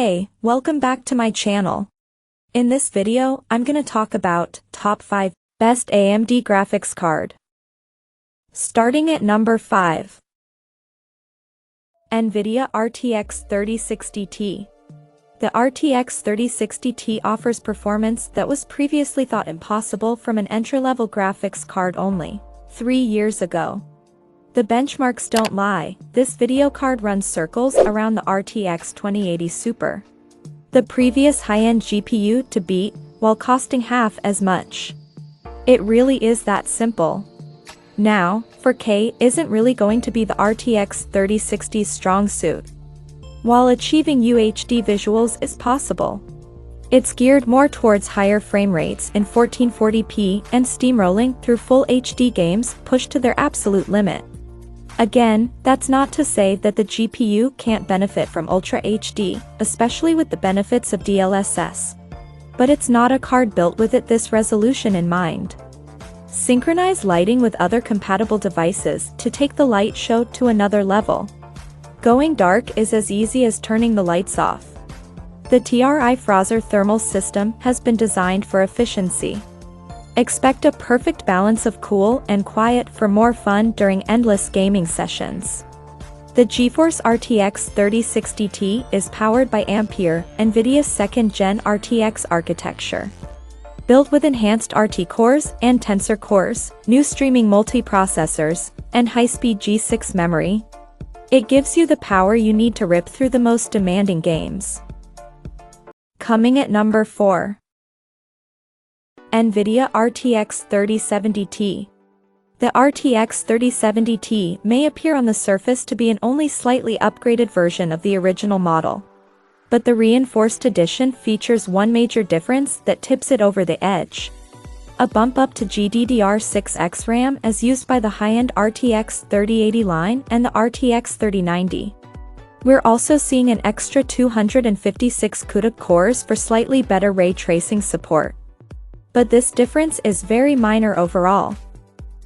Hey, welcome back to my channel. In this video, I'm gonna talk about top 5 best AMD graphics card. Starting at number 5. Nvidia RTX 3060 Ti. The RTX 3060 Ti offers performance that was previously thought impossible from an entry-level graphics card only 3 years ago. The benchmarks don't lie, this video card runs circles around the RTX 2080 Super, the previous high-end GPU to beat, while costing half as much. It really is that simple. Now, 4K isn't really going to be the RTX 3060's strong suit. While achieving UHD visuals is possible, it's geared more towards higher frame rates in 1440p and steamrolling through full HD games pushed to their absolute limit. Again, that's not to say that the GPU can't benefit from Ultra HD, especially with the benefits of DLSS. But it's not a card built with this resolution in mind. Synchronize lighting with other compatible devices to take the light show to another level. Going dark is as easy as turning the lights off. The TRI Frozr thermal system has been designed for efficiency. Expect a perfect balance of cool and quiet for more fun during endless gaming sessions. The GeForce RTX 3060 Ti is powered by Ampere, Nvidia's second-gen RTX architecture. Built with enhanced RT cores and Tensor cores, new streaming multiprocessors, and high-speed G6 memory, it gives you the power you need to rip through the most demanding games. Coming at number 4. Nvidia RTX 3070 Ti. The RTX 3070 Ti may appear on the surface to be an only slightly upgraded version of the original model. But the reinforced edition features one major difference that tips it over the edge. A bump up to GDDR6X RAM as used by the high-end RTX 3080 line and the RTX 3090. We're also seeing an extra 256 CUDA cores for slightly better ray tracing support. But this difference is very minor overall.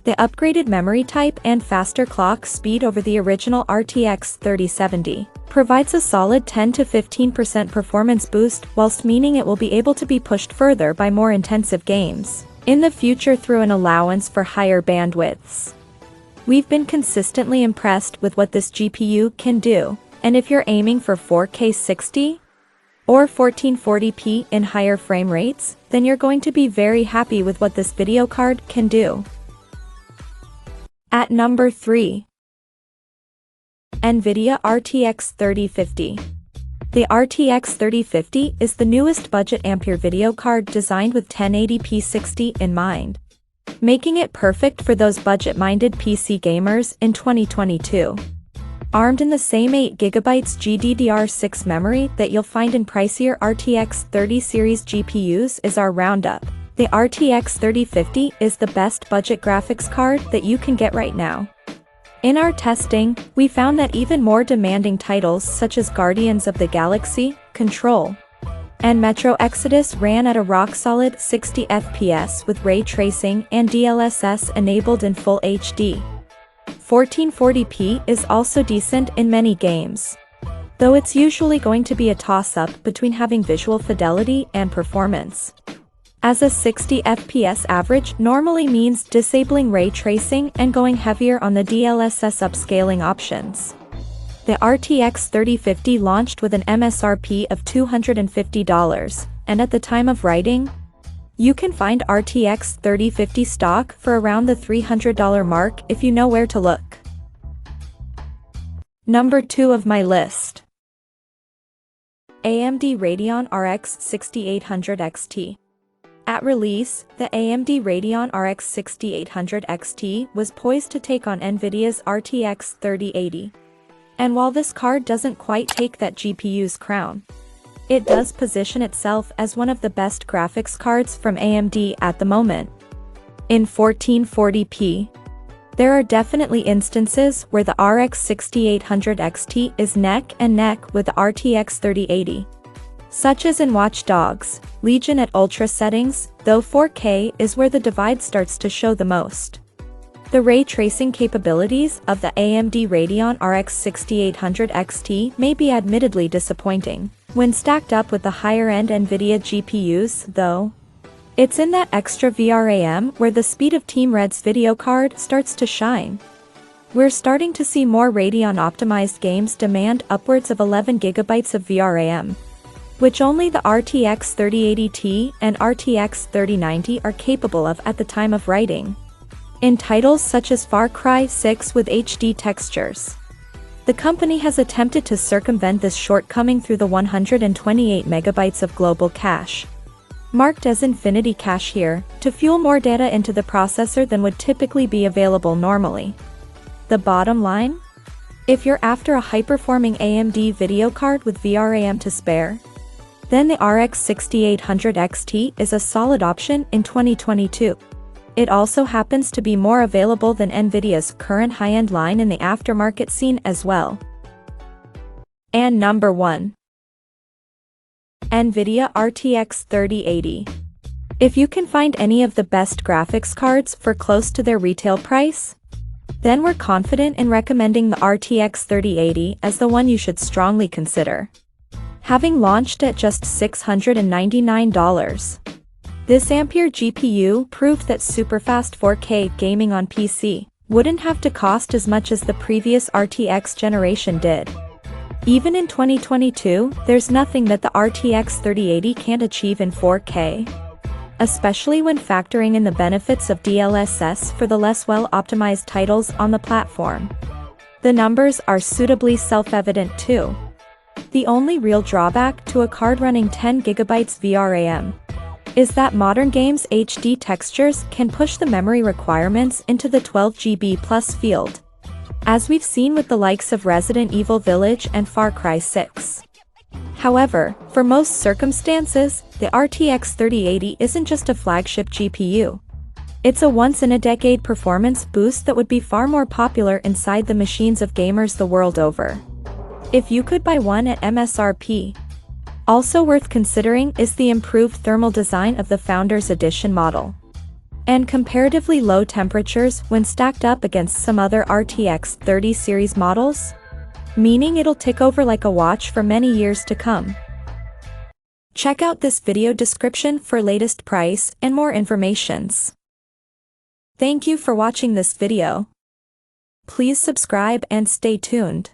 The upgraded memory type and faster clock speed over the original RTX 3070 provides a solid 10 to 15% performance boost, whilst meaning it will be able to be pushed further by more intensive games in the future through an allowance for higher bandwidths. We've been consistently impressed with what this GPU can do, and if you're aiming for 4K 60 or 1440p in higher frame rates, then you're going to be very happy with what this video card can do. At number 3. Nvidia RTX 3050. The RTX 3050 is the newest budget Ampere video card designed with 1080p 60 in mind, making it perfect for those budget-minded PC gamers in 2022. Armed in the same 8GB GDDR6 memory that you'll find in pricier RTX 30 series GPUs is our roundup. The RTX 3050 is the best budget graphics card that you can get right now. In our testing, we found that even more demanding titles such as Guardians of the Galaxy, Control, and Metro Exodus ran at a rock-solid 60 FPS with ray tracing and DLSS enabled in full HD. 1440p is also decent in many games, though it's usually going to be a toss-up between having visual fidelity and performance, as a 60 FPS average normally means disabling ray tracing and going heavier on the DLSS upscaling options. The RTX 3050 launched with an MSRP of $250, and at the time of writing, you can find RTX 3050 stock for around the $300 mark if you know where to look. Number 2 of my list. AMD Radeon RX 6800 XT. At release, the AMD Radeon RX 6800 XT was poised to take on Nvidia's RTX 3080. And while this card doesn't quite take that GPU's crown, it does position itself as one of the best graphics cards from AMD at the moment. In 1440p, there are definitely instances where the RX 6800 XT is neck and neck with the RTX 3080. Such as in Watch Dogs, Legion at ultra settings, though 4K is where the divide starts to show the most. The ray tracing capabilities of the AMD Radeon RX 6800 XT may be admittedly disappointing, When stacked up with the higher-end Nvidia GPUs, though, it's in that extra VRAM where the speed of Team Red's video card starts to shine. We're starting to see more Radeon-optimized games demand upwards of 11 GB of VRAM, which only the RTX 3080 Ti and RTX 3090 are capable of at the time of writing. In titles such as Far Cry 6 with HD textures, the company has attempted to circumvent this shortcoming through the 128 MB of global cache, marked as infinity cache here, to fuel more data into the processor than would typically be available normally. The bottom line? If you're after a high-performing AMD video card with VRAM to spare, then the RX 6800 XT is a solid option in 2022. It also happens to be more available than Nvidia's current high-end line in the aftermarket scene as well. And number 1. Nvidia RTX 3080. If you can find any of the best graphics cards for close to their retail price, then we're confident in recommending the RTX 3080 as the one you should strongly consider. Having launched at just $699, this Ampere GPU proved that superfast 4K gaming on PC wouldn't have to cost as much as the previous RTX generation did. Even in 2022, there's nothing that the RTX 3080 can't achieve in 4K, especially when factoring in the benefits of DLSS for the less well-optimized titles on the platform. The numbers are suitably self-evident too. The only real drawback to a card running 10 GB VRAM is that modern games' HD textures can push the memory requirements into the 12 GB plus field, as we've seen with the likes of Resident Evil Village and Far Cry 6. However, for most circumstances, the RTX 3080 isn't just a flagship GPU. It's a once-in-a-decade performance boost that would be far more popular inside the machines of gamers the world over if you could buy one at MSRP. Also worth considering is the improved thermal design of the Founders Edition model, and comparatively low temperatures when stacked up against some other RTX 30 series models, meaning it'll tick over like a watch for many years to come. Check out this video description for latest price and more informations. Thank you for watching this video. Please subscribe and stay tuned.